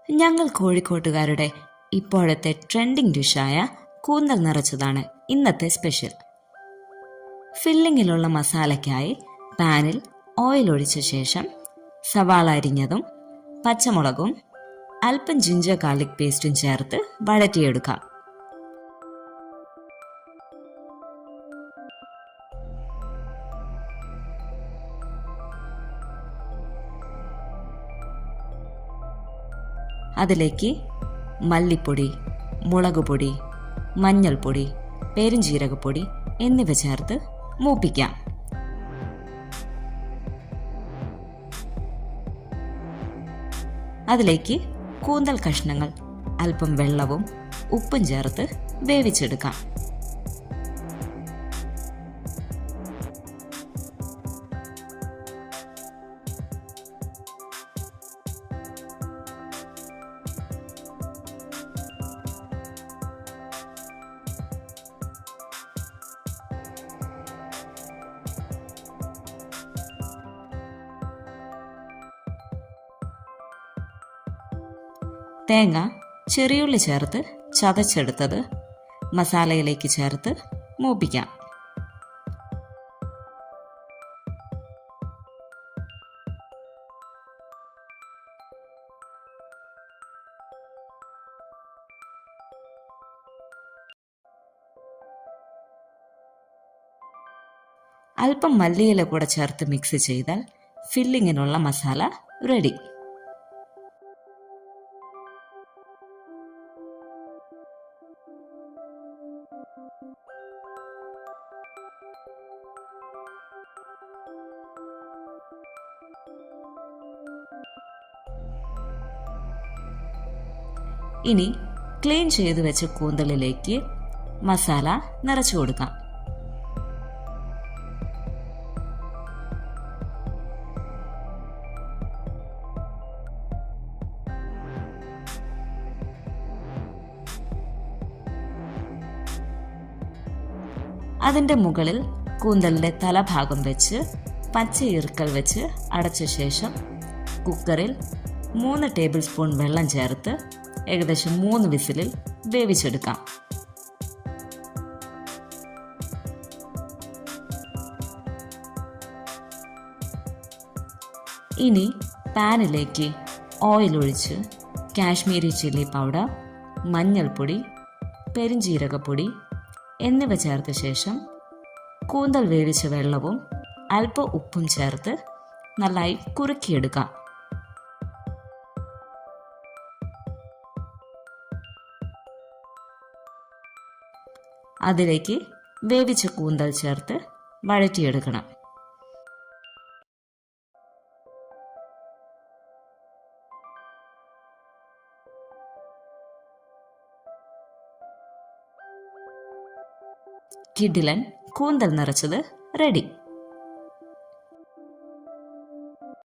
ഞങ്ങൾ കോഴിക്കോട്ടുകാരുടെ ഇപ്പോഴത്തെ ട്രെൻഡിങ് ഡിഷായ കൂന്തൽ നിറച്ചതാണ് ഇന്നത്തെ സ്പെഷ്യൽ. ഫില്ലിങ്ങിലുള്ള മസാലയ്ക്കായി പാനിൽ ഓയിൽ ഒഴിച്ച ശേഷം സവാള അരിഞ്ഞതും പച്ചമുളകും അല്പം ജിഞ്ചർ ഗാർലിക് പേസ്റ്റും ചേർത്ത് വഴറ്റിയെടുക്കാം. അതിലേക്ക് മല്ലിപ്പൊടി, മുളകുപൊടി, മഞ്ഞൾപ്പൊടി, പെരുംജീരകപ്പൊടി എന്നിവ ചേർത്ത് മൂപ്പിക്കാം. അതിലേക്ക് കൂന്തൽ കഷ്ണങ്ങൾ അല്പം വെള്ളവും ഉപ്പും ചേർത്ത് വേവിച്ചെടുക്കാം. തേങ്ങ, ചെറിയുള്ളി ചേർത്ത് ചതച്ചെടുത്തത് മസാലയിലേക്ക് ചേർത്ത് മൂപ്പിക്കാം. അല്പം മല്ലിയില കൂടെ ചേർത്ത് മിക്സ് ചെയ്താൽ ഫില്ലിങ്ങിനുള്ള മസാല റെഡി. ഇനി ക്ലീൻ ചെയ്തു വെച്ച കൂന്തലിലേക്ക് മസാല നിറച്ചു കൊടുക്കാം. അതിൻ്റെ മുകളിൽ കൂന്തലിൻ്റെ തലഭാഗം വെച്ച് പച്ച ഈർക്കൽ വെച്ച് അടച്ച ശേഷം കുക്കറിൽ 3 ടേബിൾ സ്പൂൺ വെള്ളം ചേർത്ത് ഏകദേശം 3 വിസിലിൽ വേവിച്ചെടുക്കാം. ഇനി പാനിലേക്ക് ഓയിൽ ഒഴിച്ച് കാശ്മീരി ചില്ലി പൗഡർ, മഞ്ഞൾപ്പൊടി, പെരുംജീരകപ്പൊടി എന്നിവ ചേർത്ത ശേഷം കൂന്തൽ വേവിച്ച വെള്ളവും അല്പം ഉപ്പും ചേർത്ത് നന്നായി കുറുക്കിയെടുക്കാം. അതിലേക്ക് വേവിച്ച കൂന്തൽ ചേർത്ത് വഴറ്റിയെടുക്കണം. കിടിലൻ കൂന്തൽ നിറച്ചത് റെഡി.